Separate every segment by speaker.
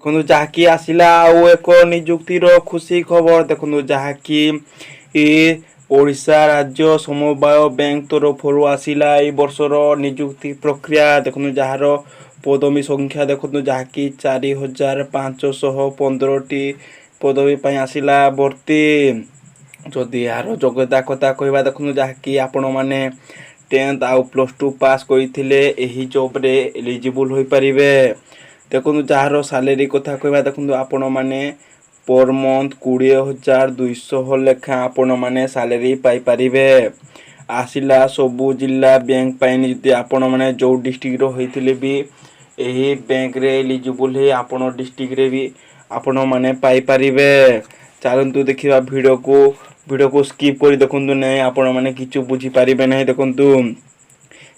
Speaker 1: देखो जहाँकि आसला आउ एक निजुक्तिर खुशी खबर देखो जहाँकि ओडिशा राज्य समवाय बैंक तरफ आसला ए वर्षर निजुक्ति प्रक्रिया देखो जार पदवी संख्या देखो जहाँकि 4515टी पदवी आसला भर्ती जदि यार योग्यता कथा कहवा देखो जहाँकि आपण मैंने 10th आउ +2 पास करते जॉब रे एलिजिबल हो पारे देखो जार सालेरी कथा कहवा देखो आपण मैंने पर मंथ 20,200 लेखा आपण मैंने सालेरी पाइपारे आसला सबू जिला बैंक पाई आपण मैंने जो डिस्ट्रिक्ट होते भी यही बैंक रे एलिजिबल है आपण डिस्ट्रिक्ट रे भी आपण मैंने पाइपारे चलतु देखा वीडियो को स्किप कर देखु ना आपण मैंने किछु बुझी पारे ना देखु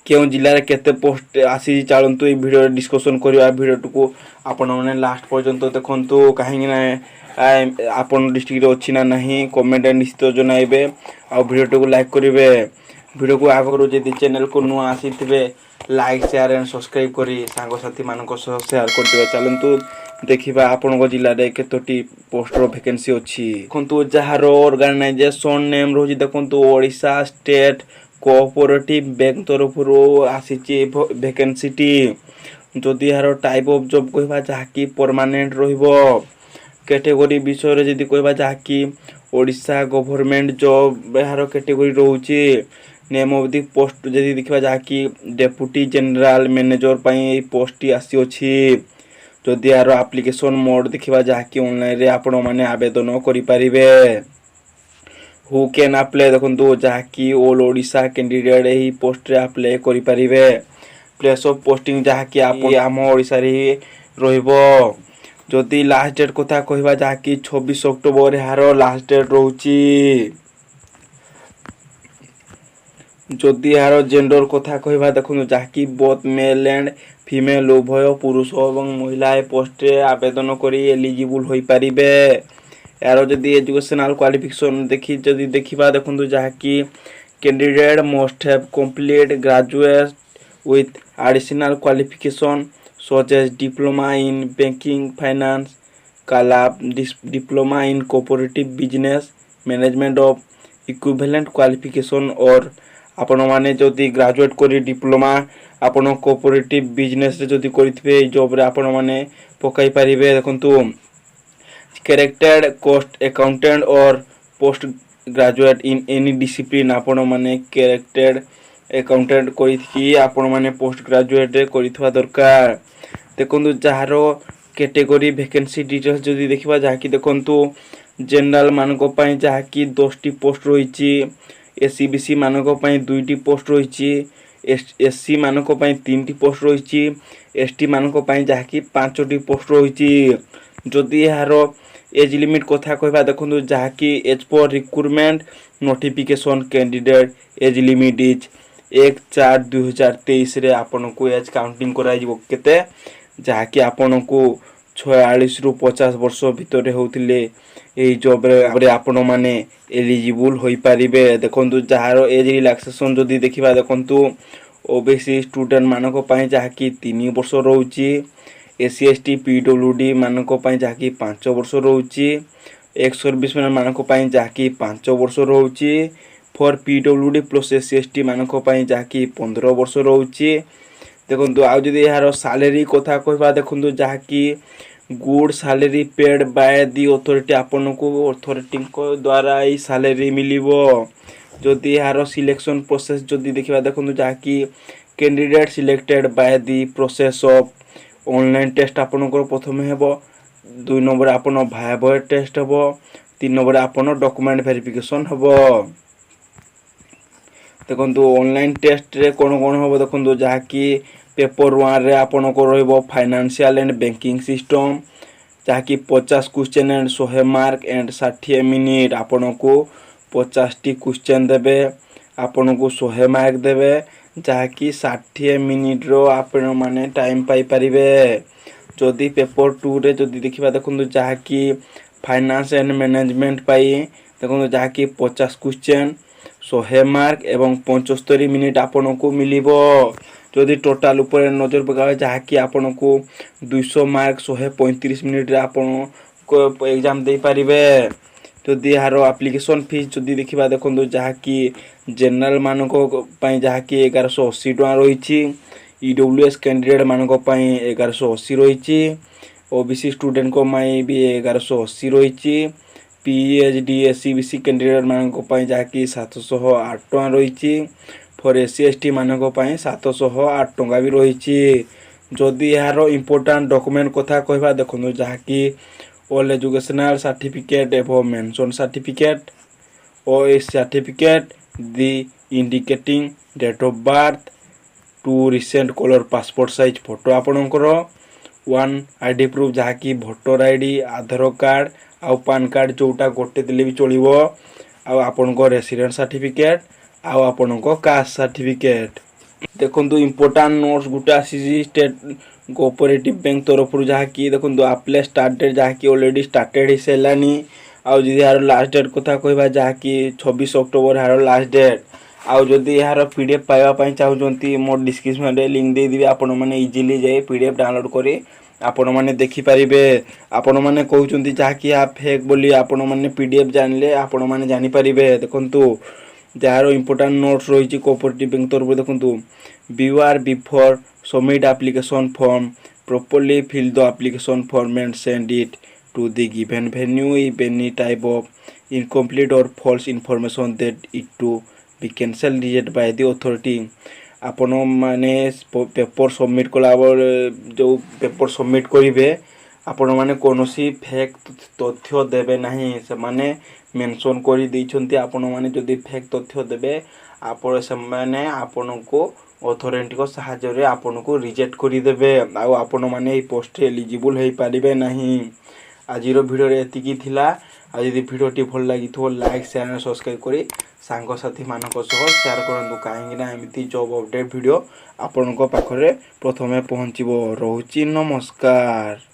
Speaker 1: क्यों जिले केते पोस्ट आसी चलतु वीडियो डिस्कसन करवा वीडियो को आपण मैंने लास्ट पर्यंत देखु कहीं आपन डिस्ट्रिक्ट अच्छी ना नहीं कमेंट निश्चित जनइबे आ वीडियो को लाइक करेंगे वीडियो को आगु जब चैनल को नुआ आसी लाइक शेयर एंड सब्सक्राइब करी सांगसाथी मान शेयर करदे चलतु देखा आपण जिले में कतोटी पोस्टर वैकेंसी अच्छी देखो जार ऑर्गेनाइजेशन नेम रोज देखो ओडिशा स्टेट कोऑपरेटिव बैंक तरफ आसी वैकेंसी जदि यार टाइप ऑफ जॉब कहवा जहाँकि परमानेंट रहिबो कैटेगरी विषय रे जदि कहवा जहाँकि ओडिशा गवर्नमेंट जॉब यार कैटेगरी रोचे नेम ऑफ दी पोस्ट जदि देखा जहाँकि डेप्यूटी जनरल मैनेजर पाई पोस्ट टी आसी अछि जदि यार एप्लिकेशन मोड देखा जहाँकि ऑनलाइन रे आपण माने आवेदन करि परिबे हु कैन अप्लाई देखो जहाँकि ऑल ओडिशा कैंडिडेट यही पोस्ट रे अप्लाई करि परिबे प्लेस ऑफ पोस्टिंग जहाँकि आम ओडिशा रे रहिबो जदि लास्ट डेट कथा कहवा जहाँकि 26 अक्टोबर यार लास्ट डेट रोची जदि यार जेंडर कथा कहवा देखो जहाँकि बोथ मेल एंड फीमेल उभय पुरुष और महिला पोस्ट रे आवेदन करी एलिजिबल हो पारिबे यार जदि एजुकेशनल क्वालिफिकेशन जदि देखा देखो जहाँकि candidate must have complete graduate with additional qualification such as diploma in banking finance diploma in cooperative business management of equivalent qualification और आपण माने जदि ग्रेजुएट करी डिप्लोमा आपण कोऑपरेटिव बिजनेस रे जदि करिथिबे जॉब रे आपण माने पकाई परिबे देखंतु कैरेक्टर कॉस्ट अकाउंटेंट और post graduate in any discipline आपण माने कैरेक्टर अकाउंटेंट करी आपण माने पोस्ट ग्रेजुएट करिथवा दरकार देखंतु जार कैटेगरी वैकेंसी डिटेल्स जदि देखिबा जहाँकि देखंतु जनरल मानको पई जहाँकि 10टी पोस्ट रहिछि एससी बीसी मानको पई 2टी पोस्ट रहिछि एससी मानको पई 3टी पोस्ट रहिछि एसटी मानको पई जहाँकि 5टी पोस्ट रहिछि जदि यार एज लिमिट कथा कहबा देखंतु जहाँकि as per recruitment notification candidate age limit is 1/4/2023 रे आपन को एज काउंटिंग कराई केते जहाँकि आपन को 46 रु 50 वर्ष भितर होतिले ए जॉब रे आपन माने एलिजिबल होई पारिबे देखंतु जार एज रिलैक्सेशन जदि देखिबा देखंतु ओबीसी स्टूडेंट मानको पई जहाँकि 3 वर्ष रहउची एससी एसटी पीडब्ल्यूडी मानको पई जहाँकि 5 वर्ष रहउची एक्स सर्विसमैन मानको पई जहाँकि 5 वर्ष रहउची for PWD plus SC ST मानको पई जहाँकि 15 वर्ष रहउची देखंतु आ जदि यार सैलरी कथा कहबा देखंतु जहाँकि good salary paid by the authority आपन को अथॉरिटी को द्वारा ई सैलरी मिलिबो जदि यार सिलेक्शन प्रोसेस जदि देखिबा देखंतु जहाँकि candidate selected by the process of online test आपन को प्रथम हेबो 2 नंबर आपन भाइवा टेस्ट हेबो 3 नंबर आपन डॉक्यूमेंट वेरिफिकेशन हेबो देखंतु ऑनलाइन टेस्ट रे कोन कोन हेबो देखंतु जहाँकि पेपर 1 रे आपन को रहइबो फाइनेंशियल एंड बैंकिंग सिस्टम जहाँकि 50 question and 100 mark and 60 minute आपन को 50 टी क्वेश्चन देबे आपन को 100 मार्क देबे जहाँकि 60 मिनिट रो आपन माने टाइम पाई परिबे जदि पेपर 2 रे जदि देखिबा देखंतु जहाँकि फाइनेंस एंड मैनेजमेंट पाई देखंतु जहाँकि 50 क्वेश्चन 100 मार्क एवं 75 मिनिट आपनको मिलिबो। जदि टोटाल ऊपर नजर पकावे जहाँकि आपनको 200 मार्क 135 मिनिट रे आपण को एग्जाम दे पारिबे। जदि यार एप्लिकेशन फीस जदि देखिबा देखंतु जहाँकि जनरल मानको पई जहाँकि 1180 टका रहिछि। ईडब्ल्यूएस कैंडिडेट मानको पई 1180 रहिछि। ओबीसी स्टूडेंट को माई भी 1180 रहिछि। पीएचडी एससीबीसी कैंडिडेट मानको पई जहाँकि 708 टका रहिछि। फॉर एससी एसटी मानको पई 708 टका भी रहिछि। जदि यार इंपोर्टेंट डॉक्यूमेंट कथा कहबा देखंतु जहाँकि ऑल एजुकेशनल सर्टिफिकेट एवं mention certificate or a certificate the indicating date of birth, 2 recent color passport size photo आपणकर, 1 आईडी प्रूफ जहाँकि भोटर आईडी आधार कार्ड आउ पान कार्ड जोटा गोटे देले भी चलिबो। आउ आपणकर रेसिडेंट सर्टिफिकेट आउ आपणकर कास्ट सर्टिफिकेट। देखंतु इंपोर्टेंट नोट्स गुटे आसी स्टेट कोऑपरेटिव बैंक तरफ जहाँकि देखंतु अप्लाई स्टार्ट डेट जहाँकि ऑलरेडी स्टार्टेड ही सेलानी। आउ जदि यार लास्ट डेट कथा कहबा जहाँकि 26 अक्टोबर यार लास्ट डेट। आउ जदि यार पीडीएफ पाइबा पई चाहउजंती मो डिस्क्रिप्शन रे लिंक दे दिबे। आपण माने इजीली जाई पीडीएफ डाउनलोड करी आपण माने देखि पारिबे। आपण माने कहउजंती जहाँकि आ फेक बोली आपण माने पीडीएफ जानले आपण माने जानि पारिबे। देखंतु जार इंपोर्टेंट नोट्स रही कोऑपरेटिव बैंक तरफ देखंतु be aware before submit application form properly fill the application form and send it to the given venue. If any type of incomplete or false information that it to be cancelled rejected by the authority. आपण माने paper submit कला जो paper submit करिवे आपण माने कोनोसी fake तथ्य देबे नाही। से माने मेंशन करि दैछंती आपण माने जदि फेक तथ्य देबे आपण से माने आपण को अथॉरिटी को सहायता रे आपण को रिजेक्ट करि देबे। आ आपण माने ए पोस्ट एलिजिबल हे पारिबे नाही। आजिरो वीडियो रे एतिकी थिला। आ यदि वीडियोटी भल लागि तो लाइक शेयर एंड सब्सक्राइब करी सांग साथी मानको सह शेयर करंतु काहेकि ना एमिति जॉब अपडेट वीडियो आपनको पाखरे प्रथमे पहुंचीबो। रहउची नमस्कार।